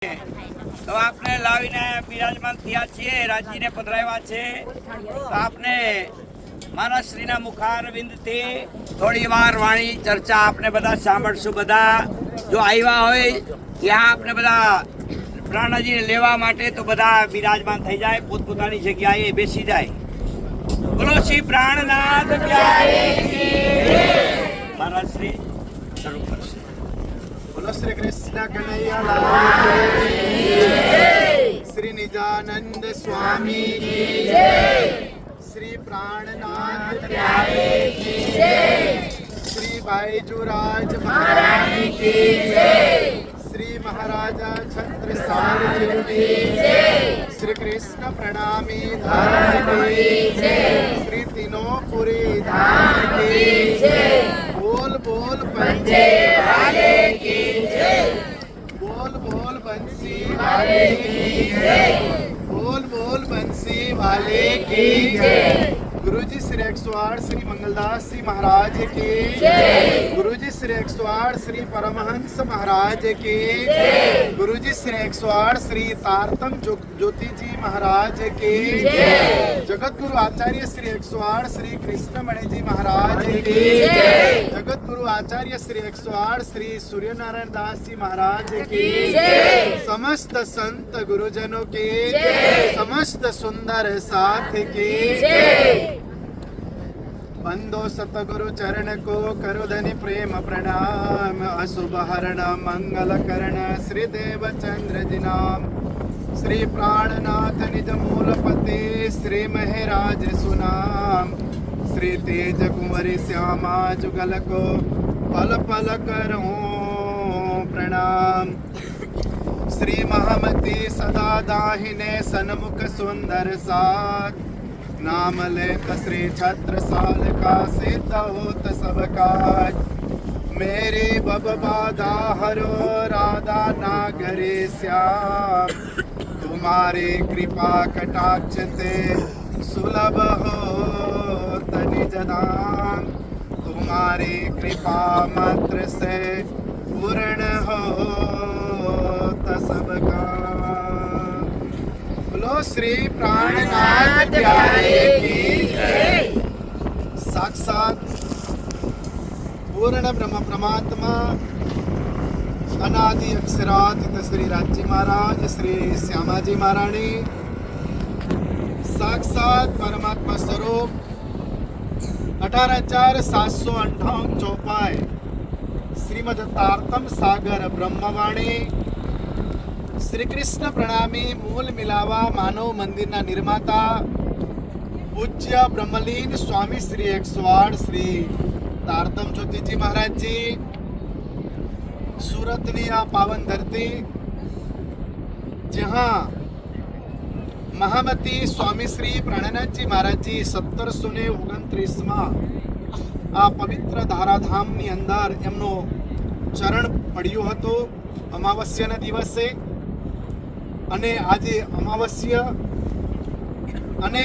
તો આપને લાવીને બિરાજમાન થયા છીએ, રાજીને પધરાવ્યા છે. તો આપને માનસશ્રીના મુખારવિંદથી થોડી વાર વાણી ચર્ચા આપને બધા સાંભળશું. બધા જો આવ્યા હોય ત્યાં આપને બધા પ્રાણજીને લેવા માટે તો બધા બિરાજમાન થઈ જાય, પોતપોતાની જગ્યાએ બેસી જાય. બોલો શ્રી પ્રાણનાથ માનસશ્રી શરૂ કરશે. बोलो श्री कृष्ण कन्हैया लाल की, श्री निजानंद स्वामी की जय, श्री प्राणनाथ प्यारे की जय, श्री बाईजूराज महारानी की जय, श्री महाराजा छत्रसाल की जय, श्री कृष्ण प्रणामी धाम की जय, श्री तीनोंपुरी धाम की जय. बोल बोल पंजे वाले की जय, बोल बोल बंसी वाले की जय, बोल बोल बंसी वाले की जय. गुरुजी श्री 108 श्री मंगलदास जी महाराज की जय, गुरुजी श्री 108 श्री परमहंस महाराज की जय, गुरुजी श्री 108 श्री तारतम ज्योति जी महाराज की जय, जगत गुरु आचार्य श्री 108 श्री कृष्णमणि जी महाराज की जय, जगत गुरु आचार्य श्री 108 श्री सूर्यनारायण दास जी महाराज की जय, समस्त संत गुरुजनों की जय, समस्त सुंदर साथ की जय. बंदो सतगुरु चरण को करो धनि प्रेम प्रणाम, अशुभ हरण मंगल करण श्री देव चंद्र जी नाम, श्री प्राणनाथ निज मूलपति श्री महराज सुनाम, श्री तेज कुंवरी श्यामा जुगल को पल पल करूं प्रणाम. श्री महामती सदा दाहिने सन्मुख सुंदर साथ, नाम लेत श्री छत्रसाल का सिद्ध होत सब काज. मेरी बब बाधा हरो राधा नागरे श्याम, तुम्हारी कृपा कटाक्ष ते सुलभ हो निज धाम, तुम्हारी कृपा मात्र से पूर्ण हो सब काम. बोलो श्री प्राणनाथ प्यारे की जय. साक्षात पूर्ण ब्रह्म परमात्मा अनादि अक्षरातीत श्री राजी महाराज श्री श्यामाजी महाराणी, साक्षात परमात्मा स्वरूप 18,758 चौपाई श्रीमद तारतम सागर ब्रह्मवाणी, श्री कृष्ण प्रणामी मूल मिलावा मानव मंदिरना निर्माता पूज्य ब्रह्मलीन स्वामी श्री 108 श्री तारतम ज्योतिजी महाराज जी, सूरतनी आ पावन धरती जहां महामती स्वामी श्री प्राणनाथ जी महाराज जी 1729 आ पवित्र धाराधामनी अंदर एमनो चरण पड्यो हतो अमावस्याना दिवसे. અને આજે અમાવસ્ય અને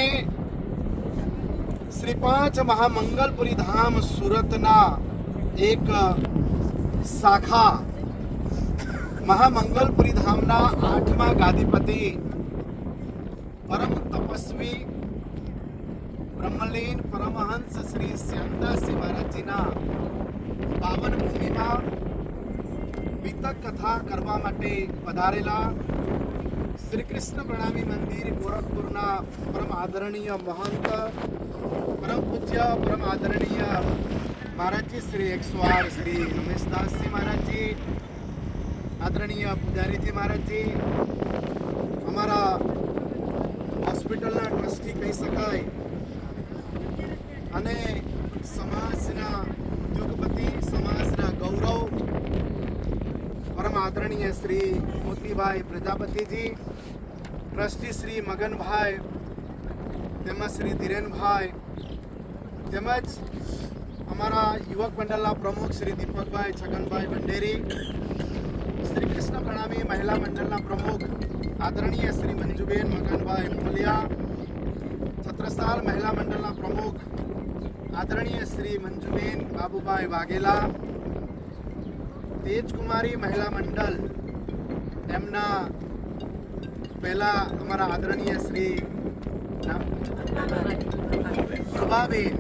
શ્રી પાંચ મહામંગલપુરી ધામ સુરતના એક શાખા મહામંગલપુરી ધામના 8મા ગાદીપતિ પરમ તપસ્વી બ્રહ્મલીન પરમહંસ શ્રી શ્યામદાસજી મહારાજજીના પાવન ભૂમિમાં વિતક કથા કરવા માટે પધારેલા श्री कृष्ण प्रणामी मंदिर गोरखपुरना परम आदरणीय महंत परम पूज्य परम आदरणीय महाराज जी श्री 108 श्री रमेशदास जी महाराज जी, आदरणीय पुजारी जी महाराज जी, हमारा हॉस्पिटलना ट्रस्टी कही शकाय अने समाजना उद्योगपति समाजना गौरव परम आदरणीय श्री मोतीभाई प्रजापति जी, ट्रस्टी श्री मगन भाई तेमज श्री धीरेन भाई तेमज हमारा युवक मंडलना प्रमुख श्री दीपक भाई छगन भाई भंडेरी, श्री कृष्ण प्रणामी महिला मंडलना प्रमुख आदरणीय श्री मंजूबेन मगन भाई मोलिया, छत्रसाल महिला मंडलना प्रमुख आदरणीय श्री मंजूबेन बाबूभाई वाघेला, तेज कुमारी महिला मंडल એમના પહેલા અમારા આદરણીય શ્રી પ્રભાબેન,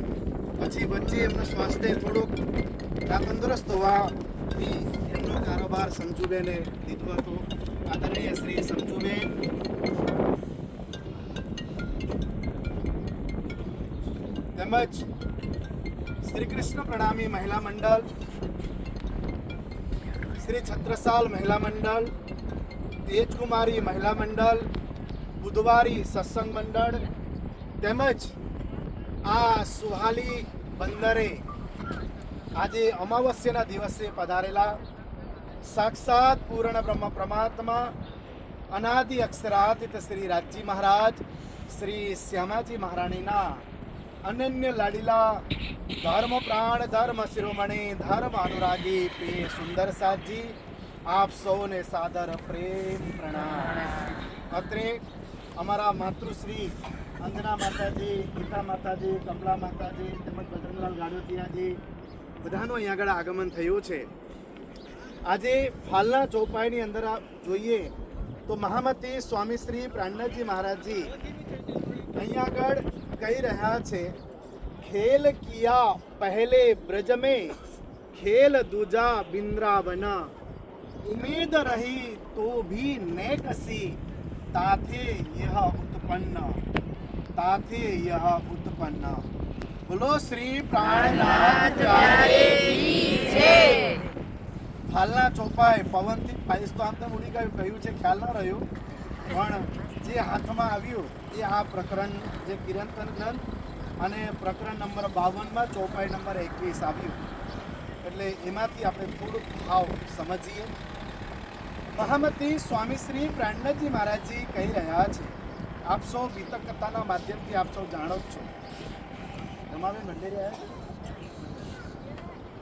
પછી વચ્ચે એમનું સ્વાસ્થ્ય થોડુંક તંદુરસ્ત હોવાથી એમનો કારોબાર સંજુબેને લીધો હતો. આદરણીય શ્રી સંજુબેન તેમજ શ્રી કૃષ્ણ પ્રણામી મહિલા મંડળ, શ્રી છત્રસાલ મહિલા મંડળ, તેજકુમારી મહિલા મંડળ, બુધવારી સત્સંગ મંડળ તેમજ આ સુહાલી બંદરે આજે અમાવસ્યાના દિવસે પધારેલા સાક્ષાત પૂર્ણ બ્રહ્મ પરમાત્મા અનાદિ અક્ષરાતીત શ્રી રાજજી મહારાજ, શ્રી શ્યામાજી મહારાણીના અનન્ય લાડીલા ધર્મ પ્રાણ ધર્મ શિરોમણી ધર્મ અનુરાગી પ્રિય સુંદર સાજી, આપ સૌને સાદર પ્રેમ પ્રણામ. અત્રે અમારા માતૃશ્રી અંજના માતાજી, ગીતા માતાજી, કમલા માતાજી તેમજ બજરંગલાલ ગાડોતિયાજી બધાનું અહીંયા આગળ આગમન થયું છે. આજે ફાલના ચોપાઈની અંદર આપ જોઈએ તો મહામતી સ્વામી શ્રી પ્રાણનાથજી મહારાજજી અહીંયા આગળ કહી રહ્યા છે, ખેલ કિયા પહેલે બ્રજ में ખેલ દૂજા બિંદ્રાવના, ઉમેદ રહી તો ભી ને કસી તાથે યહ ઉત્પન્ન, તાથે યહ ઉત્પન્ન. બોલો શ્રી પ્રાણનાથ હાલના ચોપાઈ પવનથી પાયસ્તાંતર ઉડી ગયું કહ્યું છે, ખ્યાલ ન રહ્યો, પણ જે હાથમાં આવ્યું એ આ પ્રકરણ જે કિરંતન ગ્રંથ અને પ્રકરણ નંબર 52માં ચોપાઈ નંબર 21 આવ્યું. એટલે એમાંથી આપણે થોડુંક ભાવ સમજીએ. મહામતી સ્વામી શ્રી પ્રાણનાથજી મહારાજજી કહી રહ્યા છે, આપ સૌ વિતક કથાના માધ્યમથી આપ સૌ જાણો જ છો. રમાબેન ભંડેરી આવ્યા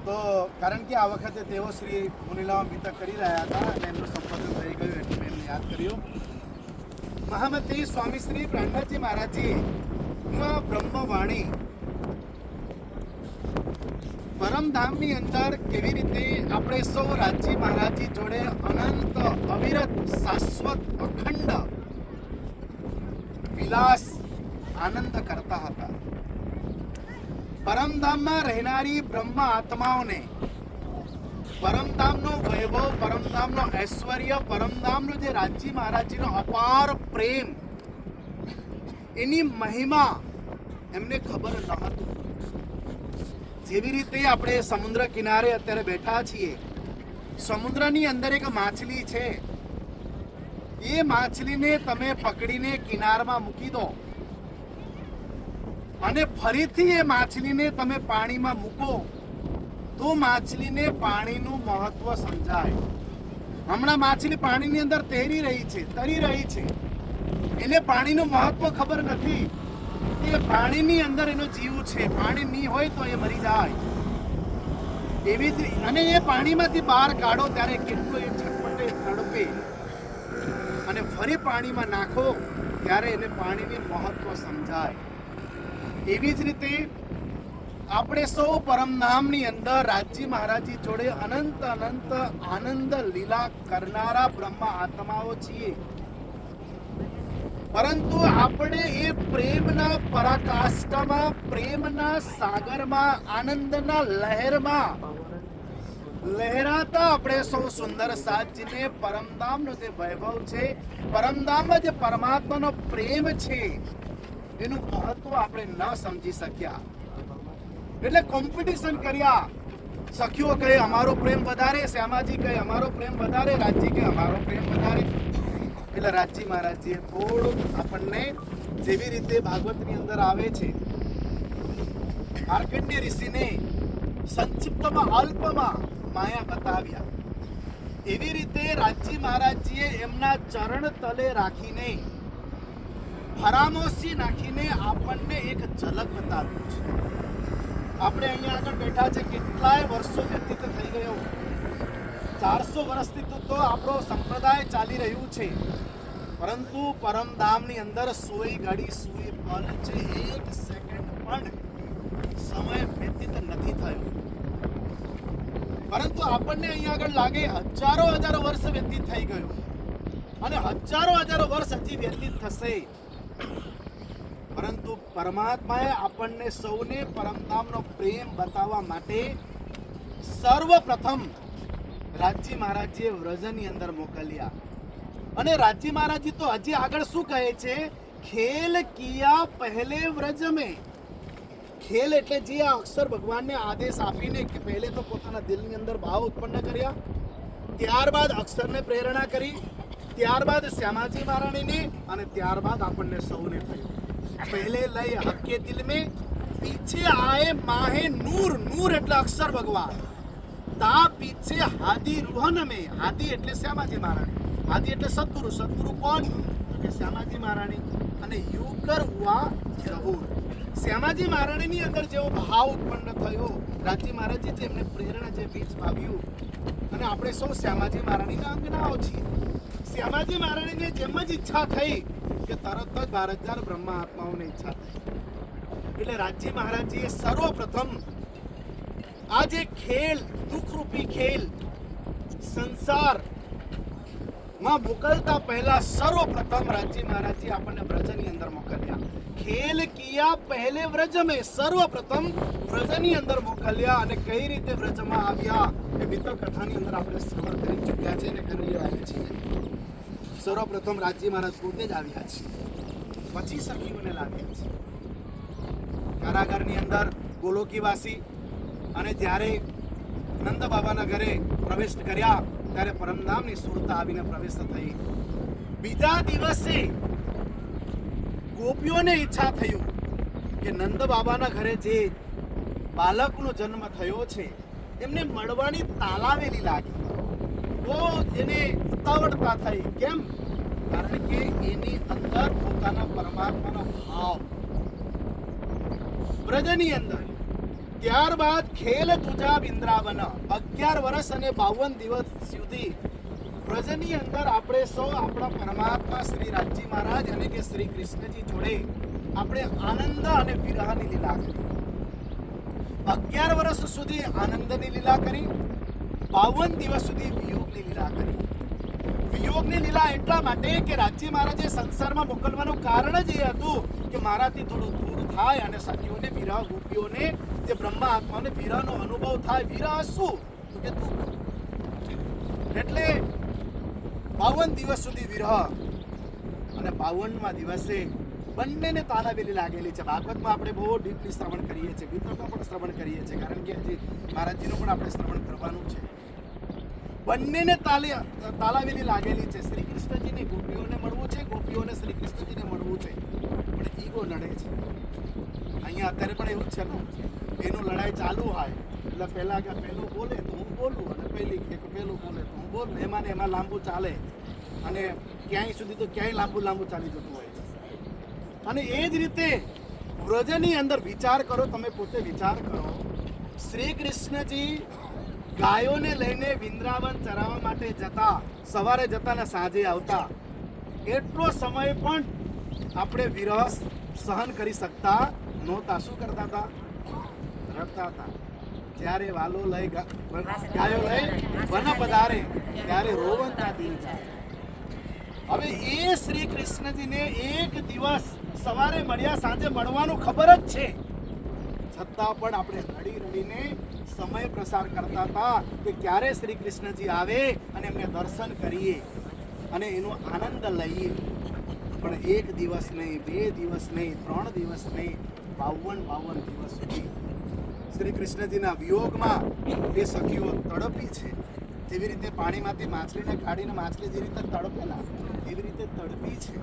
તો કારણ કે આ વખતે તેઓ શ્રી મુનિલામ વિતક કરી રહ્યા હતા અને એમનું સંપર્ક થઈ ગયું એટલે મેં એમને યાદ કર્યું. મહામતી સ્વામી શ્રી પ્રાણનાથજી મહારાજજી બ્રહ્મવાણી પરમધામની અંદર કેવી રીતે આપણે સૌ રાજજી મહારાજજી જોડે અનંત અવિરત શાશ્વત અખંડ વિલાસ આનંદ કરતા હતા. પરમધામમાં રહેનારી બ્રહ્મ આત્માઓને પરમધામનો વૈભવ, પરમધામનો ઐશ્વર્ય, પરમધામનો જે રાજજી મહારાજજીનો અપાર પ્રેમ, એની મહિમા એમને ખબર ન હતું. જેવી રીતે આપણે સમુદ્ર કિનારે અત્યારે બેઠા છીએ, સમુદ્રની અંદર એક માછલી છે, એ માછલીને તમે પકડીને કિનારમાં મૂકી દો અને ફરીથી એ માછલીને તમે પાણીમાં મૂકો તો માછલીને પાણીનું મહત્વ સમજાય. હમણાં માછલી પાણીની અંદર તરી રહી છે, એને પાણીનું મહત્વ ખબર નથી. એ પાણીની અંદર એનો જીવ છે, પાણી નહીં હોય તો એ મરી જાય. એવી જ અને એ પાણીમાંથી બહાર કાઢો ત્યારે કેટલો એ છટપટે તડપે અને ફરી પાણીમાં નાખો ત્યારે એને પાણીની મહત્વ સમજાય. એવી જ રીતે આપણે સૌ પરમધામની અંદર રાજજી મહારાજજી જોડે અનંત અનંત આનંદ લીલા કરનારા બ્રહ્મ આત્માઓ છીએ. પરંતુ આપણે એ પ્રેમના પરાકાષ્ઠામાં, પ્રેમના સાગરમાં, આનંદના લહેરમાં લહેરાતા આપણે સૌ સુંદર સાધજીને પરમધામનો જે વૈભવ છે, પરમધામમાં જે પરમાત્માનો પ્રેમ છે, એનું મહત્વ આપણે ન સમજી શક્યા. એટલે કોમ્પિટિશન કર્યા. સખીઓ કહે અમારો પ્રેમ વધારે, શ્યામાજી કહે અમારો પ્રેમ વધારે, રાજજી કહે અમારો પ્રેમ વધારે. એટલે રાજજી મહારાજજીએ થોડુંક આપણને જેવી રીતે ભાગવતની અંદર આવે છે, માર્કંડેય ઋષિને સંક્ષિપ્તમાં અલ્પમાં માયા બતાવ્યા, એવી રીતે રાજજી મહારાજજીએ એમના ચરણ તલે રાખીને ફરામોશી નાખીને આપણને એક ઝલક બતાવ્યું છે. આપણે અહીંયા આગળ બેઠા છે, કેટલાય વર્ષો વ્યતીત થઈ ગયો, 400 વર્ષથી તો આપણો સંપ્રદાય ચાલી રહ્યું છે, પરંતુ પરમધામની અંદર સોઈ ઘડી સોઈ પલ છે, એક સેકન્ડ પણ સમય વ્યતીત નથી થયો. પરંતુ આપણને અહીંયા આગળ લાગે હજારો વર્ષ વ્યતીત થઈ ગયો. અને હજારો વર્ષ હજી વ્યતીત થશે, પરંતુ પરમાત્માએ આપણને સૌને પરમધામનો પ્રેમ બતાવવા માટે સર્વપ્રથમ રાજજી મહારાજજીએ વ્રજની અંદર મોકલ્યા. અને રાજજી મહારાજજી તો હજી આગળ શું કહે છે? ખેલ કિયા પહેલે વ્રજ મેં. ખેલ એટલે જે આ અક્ષર ભગવાનને આદેશ આપીને કે પહેલે તો પોતાના દિલની અંદર ભાવ ઉત્પન્ન કર્યા, ત્યારબાદ અક્ષરને પ્રેરણા કરી, ત્યારબાદ શ્યામાજી મહારાણીને, અને ત્યારબાદ આપણને સૌને થયું. પહેલે લઈ હકે દિલ में, पीछे आए माहे नूर. नूर એટલે અક્ષર ભગવાન. તા પીછે હાદી રૂહન में. હાદી એટલે શ્યામાજી મહારાણી. હાદી એટલે સદગુરુ. સદગુરુ કોણ? કે શ્યામાજી મહારાણી. અને યુગર હુઆ જહૂર. શ્યામાજી મહારાણીની અંદર જેવો ભાવ ઉત્પન્ન થયો, રાજજી મહારાજજી જેમને પ્રેરણા જે બીજ વાવ્યું, અને આપણે સૌ શ્યામાજી મહારાણીના અંગનાઓ છીએ. શ્યામાજી મહારાણીને જેમ જ ઈચ્છા થઈ કે તરત જ 12,000 બ્રહ્મા આત્માઓને ઈચ્છા થઈ. એટલે રાજજી મહારાજજીએ સર્વપ્રથમ આ જે ખેલ, દુઃખરૂપી ખેલ સંસાર માં મોકલતા પહેલા સર્વપ્રથમ રાજજી મહારાજજી આપણને વ્રજની અંદર મોકલ્યા. ખેલ કિયા પહેલે વ્રજ મેં. સર્વપ્રથમ વ્રજની અંદર મોકલ્યા. અને કઈ રીતે વ્રજમાં આવ્યા એ વિતર કથાની અંદર આપણે શ્રવણ કરી ચૂક્યા છે અને કરી રહ્યા છીએ. સર્વપ્રથમ રાજજી મહારાજ પોતે જ આવ્યા છે, પછી સખીઓને લાવ્યા છે કારાગારની અંદર ગોલોકીવાસી. અને જ્યારે નંદ બાબાના ઘરે પ્રવેશ કર્યા ત્યારે પરમધામની સુરતા આવીને પ્રવેશ થઈ. બીજા દિવસે ગોપીઓને ઈચ્છા થયું કે નંદ બાબાના ઘરે જે બાળકનો જન્મ થયો છે એમને મળવાની તાલાવેલી લાગી. તો એને ઉતાવળતા થઈ. કેમ? કારણ કે એની અંદર પોતાના પરમાત્માનો ભાવ વ્રજની અંદર. ત્યારબાદ ખેલ તુજા બિંદ્રાવન. 11 વર્ષ અને 52 દિવસ સુધી વ્રજની અંદર આપણે સૌ આપણા પરમાત્મા શ્રી રાજજી મહારાજ અને કે શ્રી કૃષ્ણજી જોડે આપણે આનંદ અને વિરહની લીલા કરી. 11 વર્ષ સુધી આનંદની લીલા કરી, 52 દિવસ સુધી વિયોગની લીલા કરી. વિયોગની લીલા એટલા માટે કે રાજજી મહારાજે સંસારમાં મોકલવાનું કારણ જ એ હતું કે મારાથી થોડું દૂર થાય અને સખીઓને વિરહ, ગોપીઓને જે બ્રહ્મા આત્માને વિરહનો અનુભવ થાય. વિરહ શું? તો કે દુઃખ. એટલે 52 દિવસ સુધી વિરહ, અને 52મા દિવસે બંનેને તાલાવેલી લાગેલી છે. ભાગવતમાં આપણે બહુ ડીપલી શ્રવણ કરીએ છીએ, વિતરકમાં પણ શ્રવણ કરીએ છીએ, કારણ કે હજી મહારાજજીનું પણ આપણે શ્રવણ કરવાનું છે. બંનેને તાલાવેલી લાગેલી છે. શ્રી કૃષ્ણજીને ગોપીઓને મળવું છે, ગોપીઓને શ્રી કૃષ્ણજીને મળવું છે, પણ ઈગો લડે છે. અહીંયા અત્યારે પણ એવું જ છે ને, એનું લડાઈ ચાલુ હોય એટલે પહેલા કે પહેલું બોલે તો હું બોલું, અને પહેલી કે પહેલું બોલે તો હું બોલું. એમાં ને એમાં લાંબુ ચાલે, અને ક્યાંય સુધી તો ક્યાંય લાંબુ ચાલી જતું હોય છે. અને એ જ રીતે વ્રજની અંદર વિચાર કરો, તમે પોતે વિચાર કરો. શ્રી કૃષ્ણજી ગાયોને લઈને વૃંદાવન ચરાવવા માટે જતા, સવારે જતા ને સાંજે આવતા. એટલો સમય પણ આપણે વિરહ સહન કરી શકતા નહોતા. શું કરતા હતા? રડતા હતા. જ્યારે વાલો લઈ ગાયો લઈ વન પધારે ત્યારે રોવંતા દિલ જાય. હવે એ શ્રી કૃષ્ણજીને એક દિવસ સવારે મળ્યા, સાંજે મળવાનું ખબર જ છે, છતાં પણ આપણે રડીને સમય પ્રસાર કરતા હતા કે ક્યારે શ્રી કૃષ્ણજી આવે અને એમને દર્શન કરીએ અને એનો આનંદ લઈએ. પણ એક દિવસ નહીં, 2 દિવસ નહીં, 3 દિવસ નહીં, 52 દિવસ સુધી શ્રી કૃષ્ણજીના વિયોગમાં એ સખીઓ તડપી છે. જેવી રીતે પાણીમાંથી માછલીને કાઢીને માછલી જે રીતે તડપેલા એવી રીતે તડપી છે.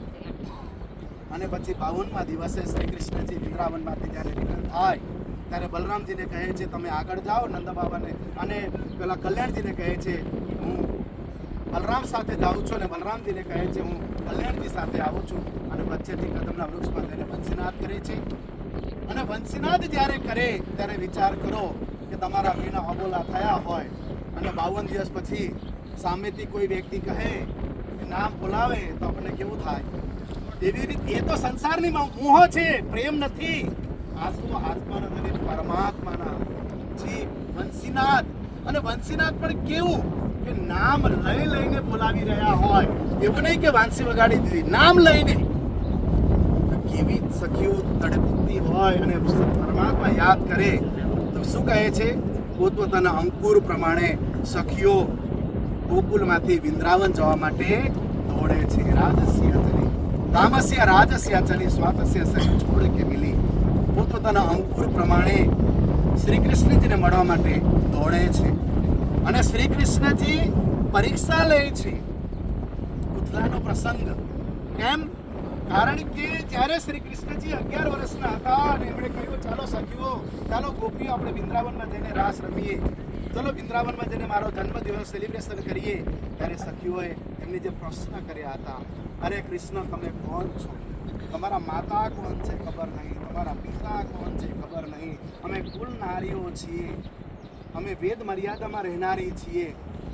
અને પછી 52મા દિવસે શ્રી કૃષ્ણજી વૃંદાવનમાંથી જ્યારે રિટર્ન થાય ત્યારે બલરામજીને કહે છે તમે આગળ જાઓ નંદ બાબાને, અને પેલા કલ્યાણજીને કહે છે હું બલરામ સાથે જાઉં છું, અને બલરામજીને કહે છે હું કલ્યાણજી સાથે આવું છું. અને વચ્ચેથી કદમના વૃક્ષમાં જઈને વંશીનાદ કરે છે. અને વંશીનાદ જ્યારે કરે ત્યારે વિચાર કરો કે તમારા વિના અબોલા થયા હોય અને 52 દિવસ પછી સામેથી કોઈ વ્યક્તિ કહે નામ બોલાવે તો આપણને કેવું થાય? એવી રીતે એ તો સંસારની મોહ છે, પ્રેમ નથી. આત્માના અને પરમાત્માના જે વંશીનાદ, અને વંશીનાદ પણ કેવું કે નામ લઈને બોલાવી રહ્યા હોય. એવું નહીં કે વાંસી વગાડી દીધી, નામ લઈને કેવી સખીઓ તડપતી હોય અને પરમાત્મા યાદ કરે તો શું કહે છે? પોતપોતાના અંકુર પ્રમાણે સખીઓ ગોકુલમાંથી વૃંદાવન જવા માટે દોડે છે. રાજસ્ય ચલી તામસ્ય રાજસ્ય ચલી સ્વાતસ્ય સખી છોડ કે મિલી. પોતપોતાના અંકુર પ્રમાણે શ્રી કૃષ્ણજીને મળવા માટે દોડે છે અને શ્રી કૃષ્ણજી પરીક્ષા લે છે. ઉથલાનો પ્રસંગ કેમ? કારણ કે જ્યારે શ્રી કૃષ્ણજી 11 વર્ષના હતા અને એમણે કહ્યું ચાલો સખીઓ, ચાલો ગોપીઓ, આપણે વૃંદાવનમાં જઈને રાસ રમીએ, ચલો વૃંદાવનમાં જઈને મારો જન્મદિવસ સેલિબ્રેશન કરીએ. ત્યારે સખીઓએ એમને જે પ્રશ્ન કર્યા હતા, અરે કૃષ્ણ તમે કોણ છો? તમારા માતા કોણ છે ખબર નહીં, તમારા પિતા કોણ છે ખબર નહીં, અમે કુલ નારીઓ છીએ, અમે વેદ મર્યાદામાં રહેનારી છીએ,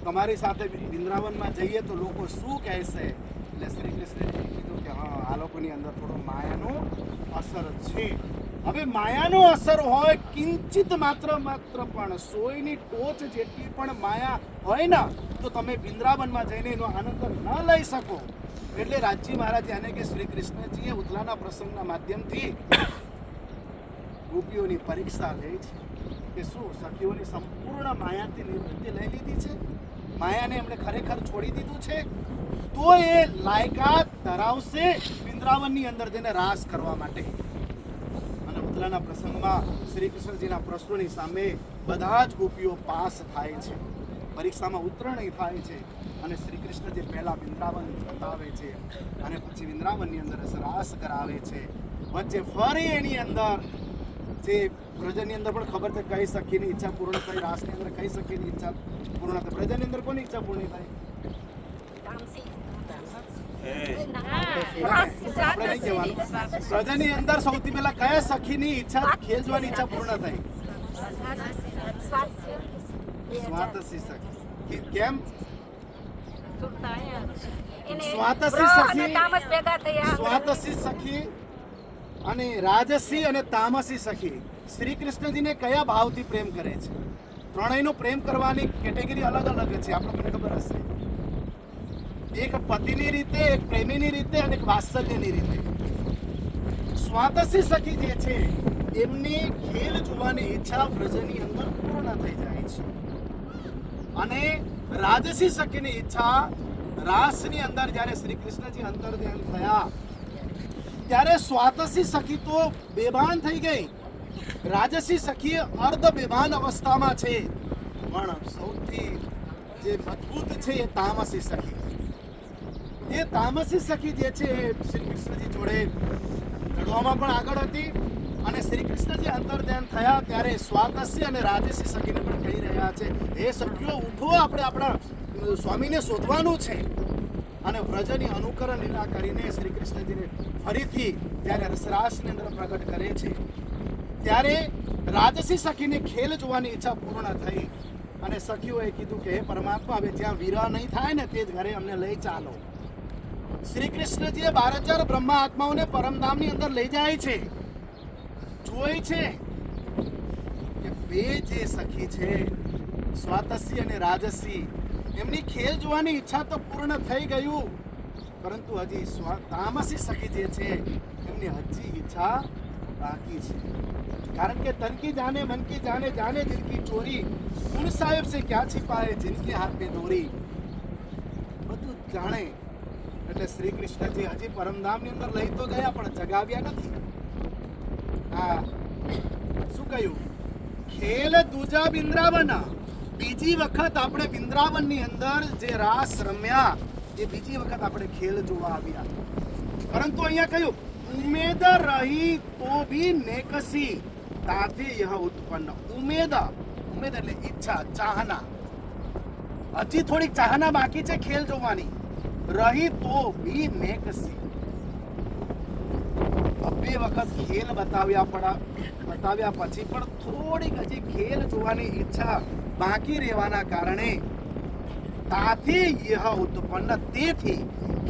તમારી સાથે વૃંદાવનમાં જઈએ તો લોકો શું કહેશે? એટલે શ્રી કૃષ્ણએ કીધું કે હા, આ લોકોની અંદર થોડો માયાનો અસર છે. હવે માયાનો અસર હોય, કિંચિત માત્ર પણ સોયની ટોચ જેટલી પણ માયા હોય ને, તો તમે વૃંદાવનમાં જઈને એનો આનંદ ન લઈ શકો. એટલે રાજજી મહારાજ એને કે શ્રી કૃષ્ણજીએ ઉથલાના પ્રસંગના માધ્યમથી ગોપીઓની પરીક્ષા લે છે કે શું સખીઓની સંપૂર્ણ માયાથી નિવૃત્તિ લઈ લીધી છે, માયાને એમણે ખરેખર છોડી દીધું છે, તો એ લાયકાત ધરાવશે વૃંદાવનની અંદર જઈને રાસ કરવા માટે. અને ઉથલાના પ્રસંગમાં શ્રી કૃષ્ણજીના પ્રશ્નોની સામે બધા જ ગોપીઓ પાસ થાય છે, પરીક્ષામાં ઉત્તીર્ણ થાય છે અને શ્રી કૃષ્ણજી પહેલા વૃંદાવન બતાવે છે અને પછી વૃંદાવનની અંદર રાસ કરાવે છે. વચ્ચે ફરી એની અંદર જે પ્રજાની અંદર પણ ખબર છે કઈ સખીની ઈચ્છા પૂર્ણ થઈ, રાસની અંદર કઈ સખીની ઈચ્છા પૂર્ણ થઈ, પ્રજાની અંદર કોની ઈચ્છા પૂર્ણ થઈ? આપણે નહીં કહેવાનું. પ્રજાની અંદર સૌથી પહેલા કયા સખીની ઈચ્છા ખેલવાની ઈચ્છા પૂર્ણ થઈ? સ્વાતસી સખી. કેમ? સ્વાતસી સખી અને રાજસી અને તામસી સખી શ્રી કૃષ્ણજીને કયા ભાવથી પ્રેમ કરે છે? ત્રણેયનો પ્રેમ કરવાની કેટેગરી અલગ અલગ છે, આપણને ખબર હશે. એક પતિની રીતે, એક પ્રેમીની રીતે અને એક વાત્સલ્યની રીતે. સ્વાતસી સખી જે છે એમની ખેલ જોવાની ઈચ્છા વ્રજની અંદર પૂર્ણ થઈ જાય છે અને રાજસી સખીની ઈચ્છા રાસની અંદર જ્યારે શ્રી કૃષ્ણજી અંતર્ધ્યાન થયા ત્યારે સ્વાતસી સખી તો બેભાન થઈ ગઈ, રાજસી સખી અર્ધ બેભાન અવસ્થામાં છે, પણ સૌથી જે મજબૂત છે એ તામસી સખી. એ તામસી સખી જે છે એ શ્રી કૃષ્ણજી જોડે લડવામાં પણ આગળ હતી અને શ્રી કૃષ્ણજી અંતર્ધ્યાન થયા ત્યારે સ્વાતસી અને રાજસી સખીને પણ કહી રહ્યા છે, હે સખીઓ ઉઠો, આપણે આપણા સ્વામીને શોધવાનું છે. અને વ્રજની અનુકરણ લીલા કરીને શ્રી કૃષ્ણજીને ફરીથી જ્યારે રસરાસની અંદર પ્રગટ કરે છે ત્યારે રાજસી સખીને ખેલ જોવાની ઈચ્છા પૂર્ણ થઈ અને સખીઓએ કીધું કે હે પરમાત્મા, હવે જ્યાં વિરહ નહીં થાય ને તે જ ઘરે અમને લઈ ચાલો. શ્રી કૃષ્ણજીએ 12,000 બ્રહ્મા આત્માઓને પરમધામની અંદર લઈ જાય છે. જોઈ છે કે બે જે સખી છે સ્વાતસી અને રાજસી, એમની ખેલ જોવાની ઈચ્છા તો પૂર્ણ થઈ ગયું, પરંતુ હજી તામસી સખી જે છે એમની હજી ઈચ્છા બાકી છે. કારણ કે તન કી જાને મન કી જાને, જાને દિલ કી ચોરી, કુણ સાહેબ સે ક્યાં छिपाए जिनके हाथ में डोरी. બધું જાણે. એટલે શ્રી કૃષ્ણજી હજી પરમધામની અંદર લઈ તો ગયા પણ જગાવ્યા નથી. આ શું કહ્યું? ખેલ દૂજા વૃંદાવન. બીજી વખત આપણે વૃંદાવનની અંદર જે રાસ રમ્યા એ બીજી વખત આપણે ખેલ જોવા આવ્યા. પરંતુ અહીંયા કહ્યું ઉમેદ રહી તો ભી નેકસી તાથી યહ ઉત્પન્ન. ઉમેદ એટલે ઈચ્છા, ચાહના. હજી થોડીક ચાહના બાકી છે ખેલ જોવાની. રહી તો ભી નેકસી. બે વખત ખેલ બતાવ્યા પછી પણ થોડીક હજી ખેલ જોવાની ઈચ્છા બાકી રહેવાના કારણે તાથી યહ ઉત્પન્ન. તેથી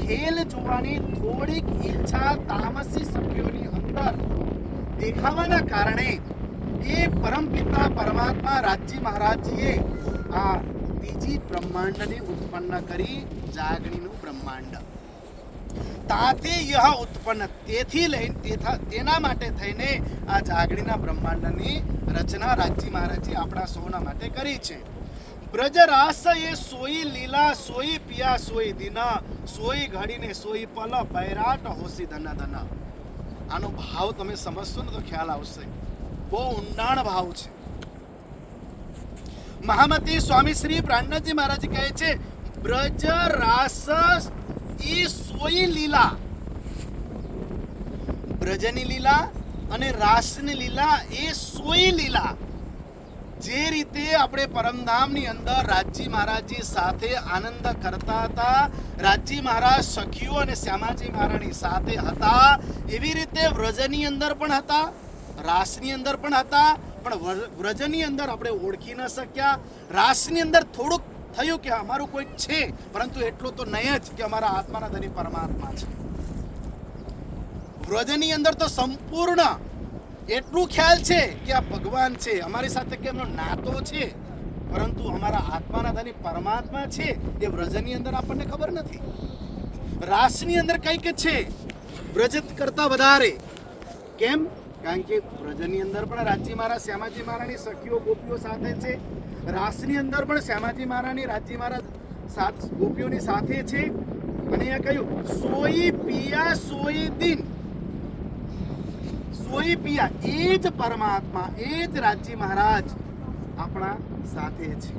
ખેલ જોવાની થોડીક ઈચ્છા તામસી સખીઓની અંદર દેખાવાના કારણે એ પરમપિતા પરમાત્મા રાજજી મહારાજજીએ આ ત્રીજી બ્રહ્માંડને ઉત્પન્ન કરી, જાગણીનું બ્રહ્માંડ. તાતે યહ ઉત્પન્ન, તેથી લઈને તેના માટે થઈને આ જાગણીના બ્રહ્માંડની રચના રાજી મહારાજે આપણા સૌના માટે કરી છે. બ્રજ રાસ એ સોઈ લીલા, સોઈ પિયા, સોઈ દિના, સોઈ ઘડીને સોઈ પલ, બૈરાટ હોસી ધના ધના. આનો ભાવ તમે સમજશો ને તો ખ્યાલ આવશે. બહુ ઊંડાણ ભાવ છે. મહામતી સ્વામી શ્રી પ્રાણનાથજી મહારાજ કહે છે, બ્રજ રાસ ઈ સોઈ લીલા, બ્રજની લીલા અને રાસની લીલા એ સોઈ લીલા. જે રીતે આપણે પરમધામની અંદર રાજી મહારાજજી સાથે આનંદ કરતા હતા, રાજી મહારાજ સખીઓ અને શ્યામાજી મહારાણી સાથે હતા, એવી રીતે વ્રજની અંદર પણ હતા, રાસની અંદર પણ હતા. પણ વ્રજની અંદર આપણે ઓળખી ન શક્યા. રાસની અંદર થોડુંક થયું કે અમારું કોઈક છે, પરંતુ એટલું તો નહીં જ કે અમારા આત્માના ધણી પરમાત્મા છે. વ્રજની અંદર તો સંપૂર્ણ એટલું ખ્યાલ છે કે આ ભગવાન છે, અમારી સાથે કેમનો નાતો છે, પરંતુ અમારા આત્માના ધણી પરમાત્મા છે એ વ્રજની અંદર આપણને ખબર નથી. રાસની અંદર કંઈક છે વ્રજ કરતા વધારે. કેમ? કારણ કે વ્રજની અંદર પણ રાજી મહારાજ શ્યામાજી મહારાણી સખીઓ ગોપીઓ સાથે છે, રાસની અંદર પણ શ્યામાજી મહારાણી રાજી મહારાજ ગોપીઓની સાથે છે. અને અહીંયા કહ્યું સોઈ પિયા સોઈ દિન, સોઈ પિયા એ જ પરમાત્મા, એ જ રાજી મહારાજ આપણા સાથે છે.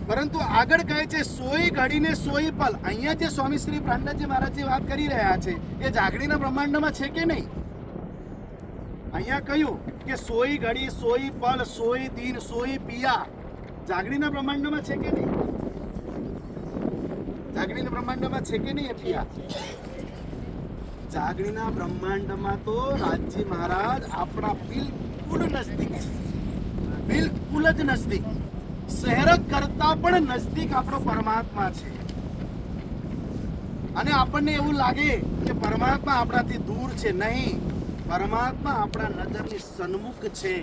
પરંતુ આગળ કહે છે સોઈ ઘડીને સોઈ પલ. અહીંયા જે સ્વામી શ્રી પ્રાણનાથજી મહારાજજી વાત કરી રહ્યા છે એ જાગણીના બ્રહ્માંડમાં છે કે નહીં? અહીંયા કહ્યું કે સોઈ ઘડી, સોઈ પલ, સોઈ દિન, સોઈ પિયા જાગણીના બ્રહ્માંડમાં છે કે નહીં? જાગણીના બ્રહ્માંડમાં છે કે નહીં એ પિયા? જાગણીના બ્રહ્માંડમાં તો રાજી મહારાજ આપણા બિલકુલ નજદીક છે, બિલકુલ જ નજદીક, શહેર કરતા પણ નજદીક આપણો પરમાત્મા છે. અને આપણને એવું લાગે કે પરમાત્મા આપણાથી દૂર છે. નહીં, પરમાત્મા આપણા નજરની સન્મુખ છે.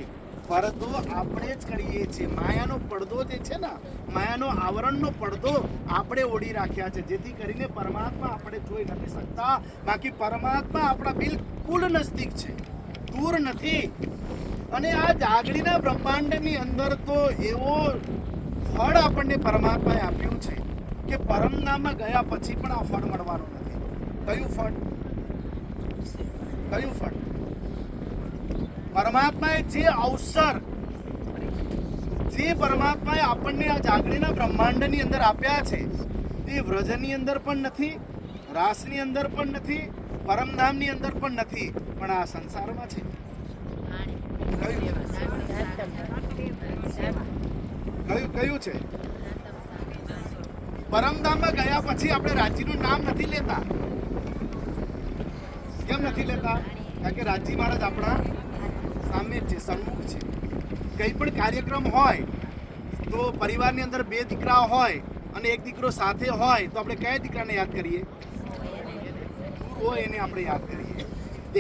પડદો આપણે જ કરીએ છીએ. માયાનો પડદો જે છે ને, માયાનો આવરણનો પડદો આપણે ઓઢી રાખ્યા છે, જેથી કરીને પરમાત્મા આપણે જોઈ નથી શકતા. બાકી પરમાત્મા આપણા બિલકુલ નજદીક છે, દૂર નથી. અને આ જાગણીના બ્રહ્માંડની અંદર તો એવો ફળ આપણને પરમાત્માએ આપ્યું છે કે પરમધામમાં ગયા પછી પણ આ ફળ મળવાનું નથી. કયું ફળ? કયું ફળ? પરમાત્માએ જે અવસર, જે પરમાત્માએ આપણને આ જાગણીના બ્રહ્માંડની અંદર આપ્યા છે એ વ્રજની અંદર પણ નથી, રાસની અંદર પણ નથી, પરમધામની અંદર પણ નથી, પણ આ સંસારમાં છે. કયું છે? પરમધામમાં ગયા પછી આપણે રાજીનું નામ નથી લેતા. કેમ નથી લેતા? કારણ કે રાજી મહારાજ આપણા સામે જ છે, સન્મુખ છે. કંઈ પણ કાર્યક્રમ હોય તો પરિવારની અંદર બે દીકરા હોય અને એક દીકરો સાથે હોય તો આપણે કયા દીકરાને યાદ કરીએ? દૂર હોય એને આપણે યાદ કરીએ.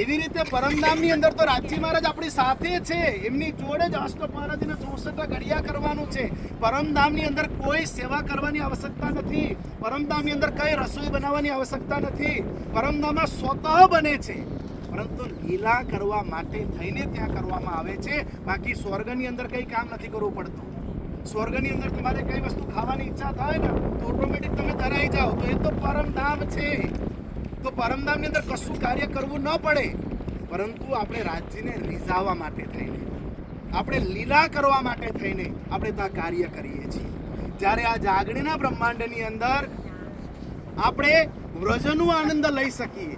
એવી રીતે પરમધામની અંદર તો રાજી મહારાજ આપણી સાથે છે, એમની જોડે જ અષ્ટપહરાદિના 64 ઘડિયા કરવાનું છે. પરમધામની અંદર કોઈ સેવા કરવાની આવશ્યકતા નથી. પરમધામની અંદર કઈ રસોઈ બનાવવાની આવશ્યકતા નથી. પરમધામમાં સ્વતઃ બને છે, પરંતુ લીલા કરવા માટે થઈને ત્યાં કરવામાં આવે છે. બાકી સ્વર્ગની અંદર કઈ કામ નથી કરવું પડતું. સ્વર્ગની અંદર તમારે કઈ વસ્તુ ખાવાની ઈચ્છા થાય ને તો ઓટોમેટિક તમે ધરાઈ જાઓ. તો એ તો પરમધામ છે. તો પરમધામની અંદર કશું કાર્ય કરવું ન પડે, પરંતુ આપણે રાજ્યને રીઝાવવા માટે થઈને, આપણે લીલા કરવા માટે થઈને આપણે ત્યાં કાર્ય કરીએ છીએ. જ્યારે આ જાગણીના બ્રહ્માંડની અંદર આપણે વ્રજનો આનંદ લઈ શકીએ,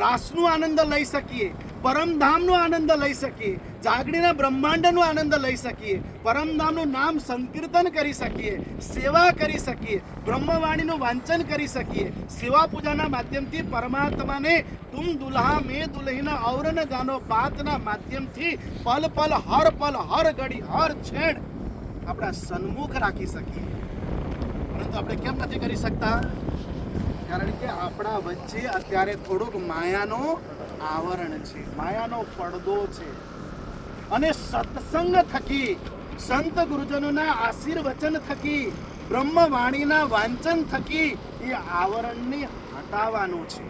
રાસનો આનંદ લઈ શકીએ, પરમધામનો આનંદ લઈ શકીએ, જાગણીના બ્રહ્માંડનો આનંદ લઈ શકીએ, પરમધામનું નામ સંકીર્તન કરી શકીએ, સેવા કરી શકીએ, બ્રહ્મવાણીનું વાંચન કરી શકીએ, સેવા પૂજાના માધ્યમથી પરમાત્માને તુમ દુલ્હા મેં દુલ્હીના ઔર ન જાનો બાતના માધ્યમથી પલ પલ હર ઘડી હર છેડ આપણા સન્મુખ રાખી શકીએ. પરંતુ આપણે કેમ નથી કરી શકતા? કારણ કે આપણા વચ્ચે અત્યારે થોડુંક માયાનો આવરણ છે, માયાનો પડદો છે. અને સત્સંગ થકી, સંત ગુરુજનોના આશીર્વચન થકી, બ્રહ્મવાણીના વાંચન થકી એ આવરણને બતાવવાનું છે.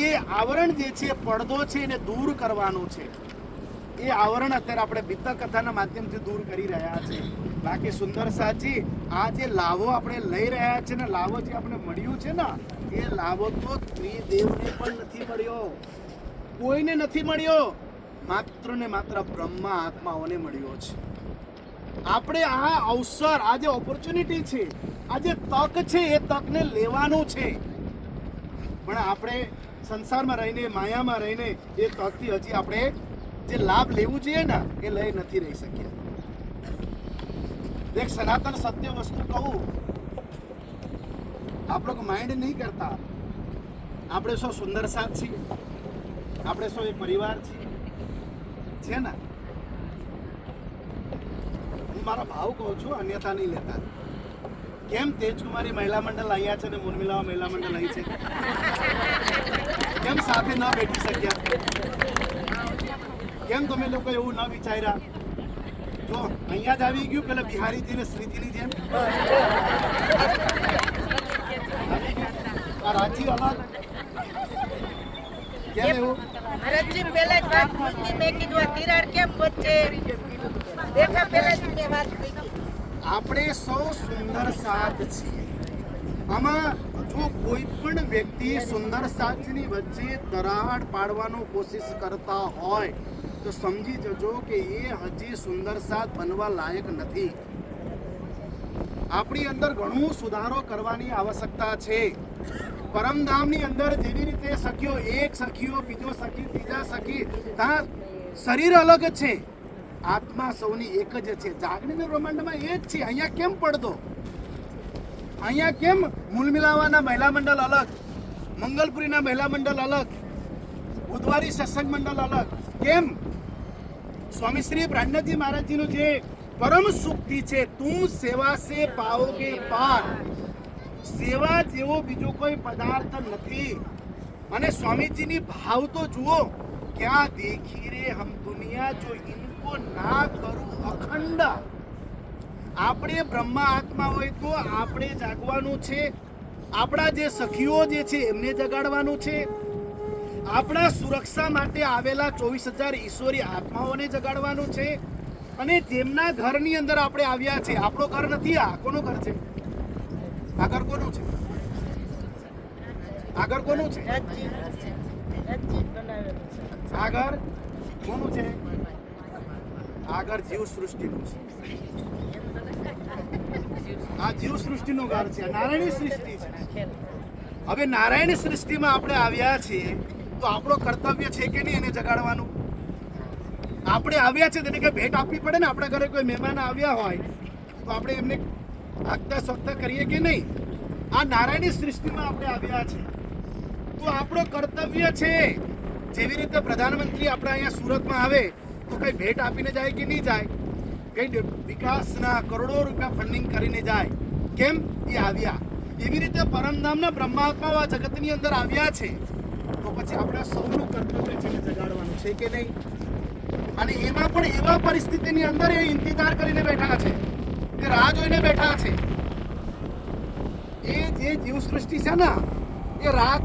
એ આવરણ જે છે, પડદો છે, એને દૂર કરવાનું છે. એ આવરણ અત્યારે આપણે બીતા કથાના માધ્યમથી દૂર કરી રહ્યા છે. બાકી સુંદર સાજી આ જે લાભો આપણે લઈ રહ્યા છે ને, લાભો જે આપણે મળ્યું છે ને, એ લાભો તો ત્રિદેવને પણ નથી મળ્યો, કોઈને નથી મળ્યો, માત્ર ને માત્ર બ્રહ્મા આત્માઓને મળ્યો છે. આપણે આ અવસર, આ જે ઓપોર્ચ્યુનિટી છે, આ જે તક છે, એ તકને લેવાનું છે. પણ આપણે સંસારમાં રહીને, માયામાં રહીને એ તકથી હજી આપણે જે લાભ લેવું જોઈએ ને, એ લઈ નથી રહી શક્યા. એક સનાતન સત્ય વસ્તુ કહું, આપ લોકો માઇન્ડ નહીં કરતા. આપણે સૌ સુંદર સાથ છીએ, આપણે સૌ એક પરિવાર છીએ, છે ને. હું મારા ભાવ કહું છું, અન્યથા નહીં લેતા. કેમ તેજકુમારી મહિલા મંડળ આવ્યા છે ને મુરમિલા મહિલા મંડળ આવી છે? કેમ સાથે ન બેઠી શક્યા? કેમ તમે લોકો એવું ન વિચાર્યા? જો અહીંયા જ આવી ગયું પેલા બિહારીજી ને શ્રીજીની જેમ. આ રાંચી અલગ કેમ એવું? ભરતજી પહેલા જ વાત પૂછી, મેં કીધું આ તિરાડ કેમ વચ્ચે દેખા પહેલા જ મેં વાત કરી. આપણે સૌ સુંદર સાથ છીએ. આમાં જો કોઈ પણ વ્યક્તિ સુંદર સાથની વચ્ચે દરાડ પાડવાનો કોશિશ કરતા હોય તો સમજી જજો કે એ હજી સુંદર સાથ બનવા લાયક નથી. આપણી અંદર ઘણું સુધારો કરવાની આવશ્યકતા છે. પરમધામની અંદર જેવી રીતે સખીઓ, એક સખીઓ, બીજો સખી, ત્રીજા સખી, ત્યાં શરીર અલગ છે, આત્મા સૌની એક જ છે. જાગૃત બ્રહ્માંડમાં એ જ છે. અહીંયા કેમ પડદો? અહીંયા કેમ મૂલમિલાવાના મહિલા મંડળ અલગ, મંગલપુરીના મહિલા મંડળ અલગ, બુધવારી સત્સંગ મંડળ અલગ? કેમ? સ્વામી શ્રી પ્રાણનાથજી મહારાજજીનું જે પરમ સુક્તિ છે, તું સેવા સે પાઓગે પાર. સેવા જેવો બીજો કોઈ પદાર્થ નથી. અને સ્વામીજીની ભાવ તો જુઓ, ક્યાં દેખી રે હમ દુનિયા જો ઇनको ના કરું અખંડ. આપણે બ્રહ્મા આત્મા હોય તો આપણે જાગવાનું છે. આપણા જે સખીઓ જે છે એમને જગાડવાનું છે. આપણા સુરક્ષા માટે આવેલા 24,000 ઈશ્વરી આત્માઓને જગાડવાનું છે. અને જેમના ઘરની અંદર આપણે આવ્યા છે, આપણો ઘર નથી, આ કોનું ઘર છે? આ ઘર કોનું છે? આ ઘર કોનું છે? રજજી બનાવેલું છે. આ ઘર કોનું છે? આ ઘર જીવ સૃષ્ટિનું છે. આ જીવ સૃષ્ટિનું ઘર છે, નારાયણી સૃષ્ટિ છે. હવે નારાયણ સૃષ્ટિમાં આપણે આવ્યા છીએ તો આપણો કર્તવ્ય છે કે નહીં એને જગાડવાનું? આપણે આવ્યા છે તેને કઈ ભેટ આપવી પડે ને. આપણા ઘરે કોઈ મહેમાન આવ્યા હોય તો આપણે એમને આગતા સ્વાગતા કરીએ કે નહીં? આ નારાયણી સૃષ્ટિમાં આપણે આવ્યા છે તો આપણો કર્તવ્ય છે. જેવી રીતે પ્રધાનમંત્રી આપણે અહીંયા સુરતમાં આવે તો કઈ ભેટ આપીને જાય કે નહીં જાય? કઈ વિકાસના કરોડો રૂપિયા ફંડિંગ કરીને જાય. કેમ? એ આવ્યા. એવી રીતે પરમધામના બ્રહ્માત્માઓ આ જગતની અંદર આવ્યા છે તો પછી આપણા સૌનું કર્તવ્ય છે જગાડવાનું છે કે નહીં? અને એમાં પણ એવા પરિસ્થિતિની અંદર એ ઇંતજાર કરીને બેઠા છે, એ રાહ જોઈને બેઠા છે. એ જે જીવ સૃષ્ટિ છે ને એ રાહ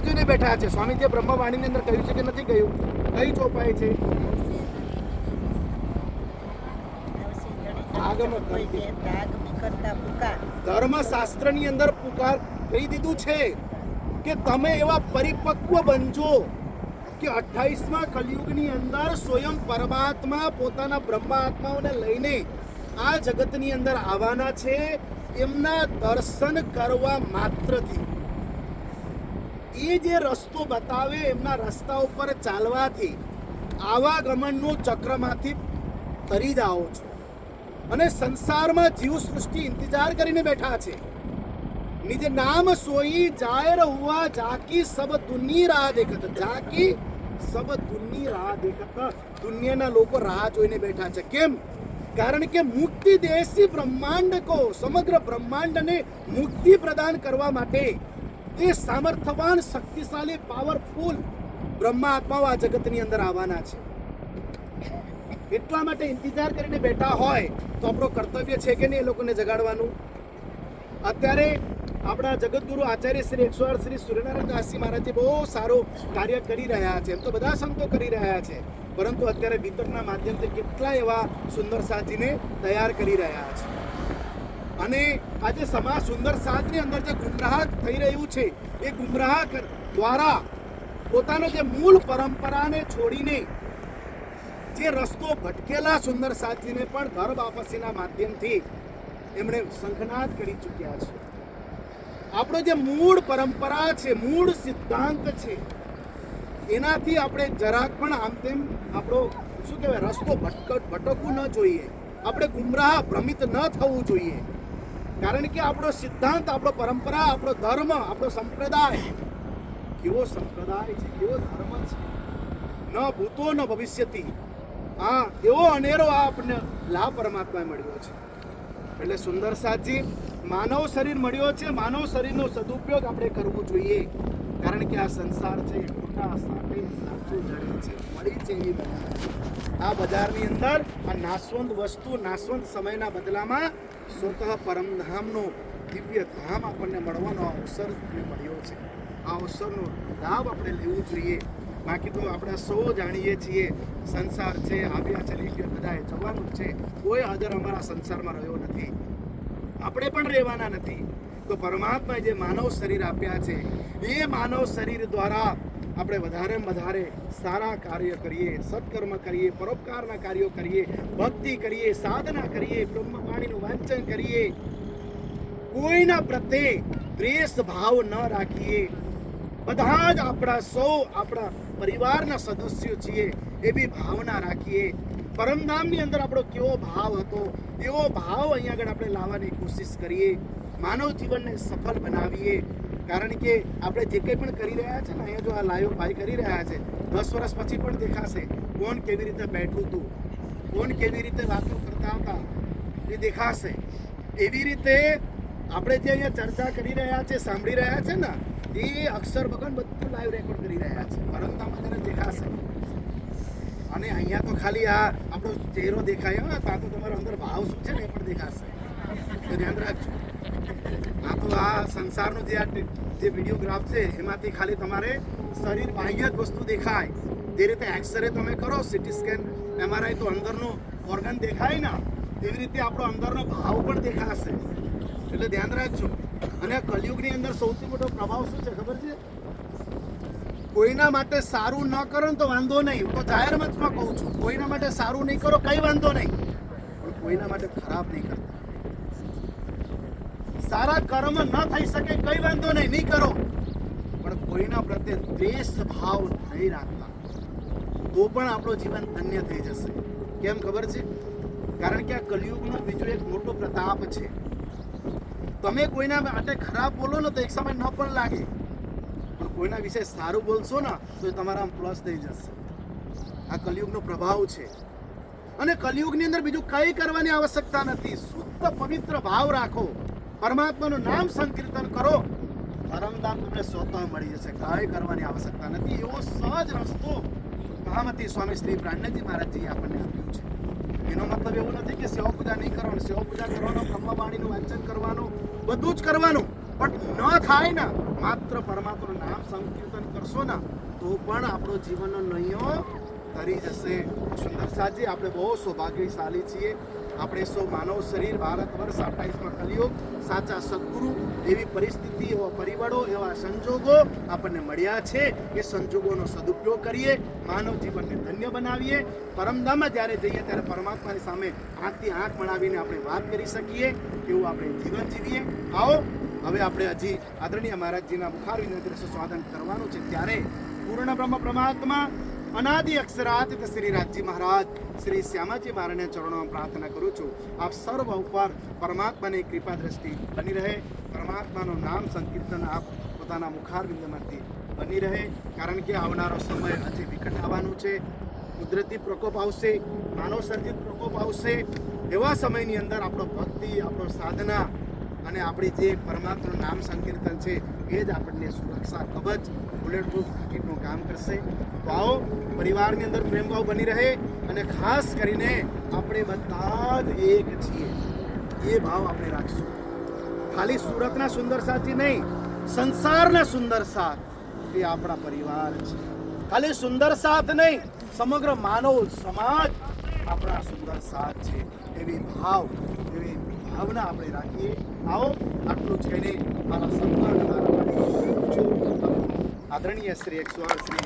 જોઈને બેઠા છે. સ્વામીજીએ બ્રહ્મવાણીની અંદર કહ્યું છે કે નથી કહ્યું? કઈ ચોપાઈ છે? ધર્મશાસ્ત્રની અંદર પુકાર કહી દીધું છે કે તમે એવા પરિપક્વ બનજો કે 28મા કલયુગની અંદર સ્વયં પરમાત્મા પોતાના બ્રહ્મા આત્માઓને લઈને આ જગતની અંદર આવવાના છે. એમના દર્શન કરવા માત્રથી, એ જે રસ્તો બતાવે એમના રસ્તા ઉપર ચાલવાથી આવાગમનનું ચક્રમાંથી તરી જાઓ છો. અને સંસારમાં જીવ સૃષ્ટિ ઇંતજાર કરીને બેઠા છે. નિજ નામ સોઈ જાહેર હુઆ જાકી સબ દુની રાહ દેખત. જાકી સબ દુની રાહ દેખત. દુનિયાના લોકો રાહ જોઈને બેઠા છે. કેમ? કારણ કે મુક્તિ દેશી બ્રહ્માંડ કો, સમગ્ર બ્રહ્માંડને મુક્તિ પ્રદાન કરવા માટે એ સામર્થ્યવાન, શક્તિશાળી, પાવરફુલ બ્રહ્મા આત્માઓ આ જગતની અંદર આવવાના છે. એટલા માટે ઇંતજાર કરીને બેઠા હોય તો આપણો કર્તવ્ય છે કે નહીં એ લોકોને જગાડવાનું? અત્યારે આપણા જગતગુરુ આચાર્ય શ્રી 108 શ્રી સૂર્યનારાયણ દાસજી મહારાજજી બહુ સારું કાર્ય કરી રહ્યા છે. એમ તો બધા સંતો કરી રહ્યા છે, પરંતુ અત્યારે વિતરણના માધ્યમથી કેટલા એવા સુંદર સાધીને તૈયાર કરી રહ્યા છે. અને આજે સમાજ સુંદર સાધની અંદર જે ગુમરાહ થઈ રહ્યું છે, એ ગુમરાહ દ્વારા પોતાનો જે મૂળ પરંપરાને છોડીને જે રસ્તો ભટકેલા સુંદર સાધીને પણ ઘર વાપસીના માધ્યમથી એમણે શંખનાદ કરી ચૂક્યા છે. આપણો જે મૂળ પરંપરા છે, મૂળ સિદ્ધાંત છે, એનાથી આપણે જરાક પણ આમ તેમ આપણો શું કહેવાય રસ્તો ભટકવું ન જોઈએ. આપણે ગુમરાહ ભ્રમિત ન થવું જોઈએ. કારણ કે આપણો સિદ્ધાંત, આપણો પરંપરા, આપણો ધર્મ, આપણો સંપ્રદાય કેવો સંપ્રદાય છે, કેવો ધર્મ છે, ન ભૂતો ન ભવિષ્યથી. હા, એવો અનેરો આપણને લાભ પરમાત્માએ મળ્યો છે. એટલે સુંદર સાજી માનવ શરીર મળ્યો છે, માનવ શરીરનો સદુપયોગ આપણે કરવો જોઈએ. કારણ કે આ સંસાર છે ખોટા સાથે સાચું જડે છે, મળી છે એવી બજાર. આ બજારની અંદર આ નાશવંત વસ્તુ, નાશવંત સમયના બદલામાં સ્વતઃ પરમધામનો દિવ્ય ધામ આપણને મળવાનો અવસર મળ્યો છે. આ અવસરનો લાભ આપણે લેવું જોઈએ. બાકી તો આપણે સૌ જાણીએ છીએ સંસાર છે, આવ્યા છે એટલે બધાએ જવાનું જ છે. કોઈ હાજર અમારા સંસારમાં રહ્યો નથી, આપણે પણ રહેવાના નથી. તો પરમાત્માએ જે માનવ શરીર આપ્યા છે, એ માનવ શરીર દ્વારા આપણે વધારેમાં વધારે સારા કાર્ય કરીએ, સત્કર્મ કરીએ, પરોપકારના કાર્યો કરીએ, ભક્તિ કરીએ, સાધના કરીએ, બ્રહ્મવાણીનું વાંચન કરીએ, કોઈના પ્રત્યે દ્વેષ ભાવ ન રાખીએ. બધા જ આપણા પરિવારના સદસ્યો છીએ એવી ભાવના રાખીએ. પરમધામની અંદર આપણો કેવો ભાવ હતો એવો ભાવ અહીંયા આગળ આપણે લાવવાની કોશિશ કરીએ. માનવ જીવનને સફળ બનાવીએ. કારણ કે આપણે જે કંઈ પણ કરી રહ્યા છે ને, અહીંયા જો આ લાઈવ ભાઈ કરી રહ્યા છે, 10 વર્ષ પછી પણ દેખાશે કોણ કેવી રીતે બેઠું હતું, કોણ કેવી રીતે વાતો કરતા હતા, એ દેખાશે. એવી રીતે આપણે જે અહીંયા ચર્ચા કરી રહ્યા છે, સાંભળી રહ્યા છે ને, એ અક્ષર ભગવાન બધું લાઈવ રેકોર્ડ કરી રહ્યા છે. પરમધામમાં જરા દેખાશે. અને અહીંયા તો ખાલી આ આપણો ચહેરો દેખાય, ત્યાં તો તમારો અંદર ભાવ શું છે ને એ પણ દેખાશે. તો ધ્યાન રાખજો. આ તો આ સંસારનો જે વિડીયોગ્રાફ છે એમાંથી ખાલી તમારે શરીર બાહ્ય જ વસ્તુ દેખાય. જે રીતે એક્સરે તમે કરો, સિટી સ્કેન, MRI, તો અંદરનો ઓર્ગન દેખાય ને, એવી રીતે આપણો અંદરનો ભાવ પણ દેખાશે. એટલે ધ્યાન રાખજો. અને કલયુગની અંદર સૌથી મોટો પ્રભાવ શું છે ખબર છે? કોઈના માટે સારું ન કરો ને તો વાંધો નહીં, હું તો જાહેર મંચમાં કહું છું, કોઈના માટે સારું નહીં કરો કઈ વાંધો નહીં, પણ કોઈના માટે ખરાબ નહીં કરતા. સારા કર્મ ન થઈ શકે કઈ વાંધો નહીં, નહીં કરો, પણ કોઈના પ્રત્યે દ્વેષ ભાવ નહીં રાખતા, તો પણ આપણું જીવન ધન્ય થઈ જશે. કેમ ખબર છે? કારણ કે આ કલયુગનો બીજો એક મોટો પ્રતાપ છે. તમે કોઈના માટે ખરાબ બોલો ને તો એક સમય ન પણ લાગે, પણ કોઈના વિશે સારું બોલશો ને તો એ તમારા પ્લસ થઈ જશે. આ કલયુગનો પ્રભાવ છે. અને કલયુગની અંદર બીજું કંઈ કરવાની આવશ્યકતા નથી. શુદ્ધ પવિત્ર ભાવ રાખો, પરમાત્માનું નામ સંકીર્તન કરો, પરમધામ તમને સ્વતઃ મળી જશે. કંઈ કરવાની આવશ્યકતા નથી. એવો સહજ રસ્તો મહામતી સ્વામી શ્રી પ્રાણજી મહારાજજી આપણને આપ્યું છે. એનો મતલબ એવું નથી કે સેવા પૂજા નહીં કરવાનું. સેવા પૂજા કરવાનો, બ્રહ્મવાણીનું વાંચન કરવાનું, બધું જ કરવાનું, પણ ન થાય ને માત્ર પરમાત્માનું નામ સંકીર્તન કરશો ને તો પણ આપણો જીવનનો નૈયો તરી જશે. સુંદર સાજી, આપણે બહુ સૌભાગ્યશાળી છીએ. આપણે સૌ માનવ શરીર, ભારત વર્ષ 28માં કલયુગ, સાચા સદગુરુ, એવી પરિસ્થિતિ, એવા પરિબળો, એવા સંજોગો આપણને મળ્યા છે. એ સંજોગોનો સદુપયોગ કરીએ, માનવ જીવનને ધન્ય બનાવીએ. પરમધામમાં જ્યારે જઈએ ત્યારે પરમાત્માની સામે આંખથી આંખ મળાવીને આપણે વાત કરી શકીએ, એવું આપણે જીવન જીવીએ. આવો હવે આપણે હજી આદરણીય મહારાજજીના મુખારવિંદ સ્વાદન કરવાનું છે. ત્યારે પૂર્ણ બ્રહ્મ પરમાત્મા અનાદિ અક્ષરાતીત શ્રી રાજજી મહારાજ શ્રી શ્યામાજી મહારાજના ચરણોમાં પ્રાર્થના કરું છું, આપ સર્વ ઉપર પરમાત્માની કૃપા દ્રષ્ટિ બની રહે. પરમાત્માનું નામ સંકીર્તન આપ પોતાના મુખારવિંદમાંથી બની રહે. કારણ કે આવનારો સમય હજી વિકટ આવવાનું છે. કુદરતી પ્રકોપ આવશે, માનવ સર્જિત પ્રકોપ આવશે. એવા સમયની અંદર આપણો ભક્તિ, આપણો સાધના અને આપણી જે પરમાત્માનું નામ સંકીર્તન છે એ જ આપણને સુરક્ષા કવચ, બુલેટ પ્રૂફ જાકેટનું કામ કરશે. તો આવો પરિવારની અંદર પ્રેમભાવ બની રહે. અને ખાસ કરીને આપણે બધા જ એક છીએ એ ભાવ આપણે રાખશું. ખાલી સુરતના સુંદર સાથી નહીં, સંસારના સુંદર સાથ એ આપણા પરિવાર છે. ખાલી સુંદર સાથ નહીં, સમગ્ર માનવ સમાજ આપણા સુંદર સાથ છે. એવી ભાવના આપણે રાખીએ. આવો આટલું જઈને મારા સન્માન આદરણીય શ્રી 108 શ્રી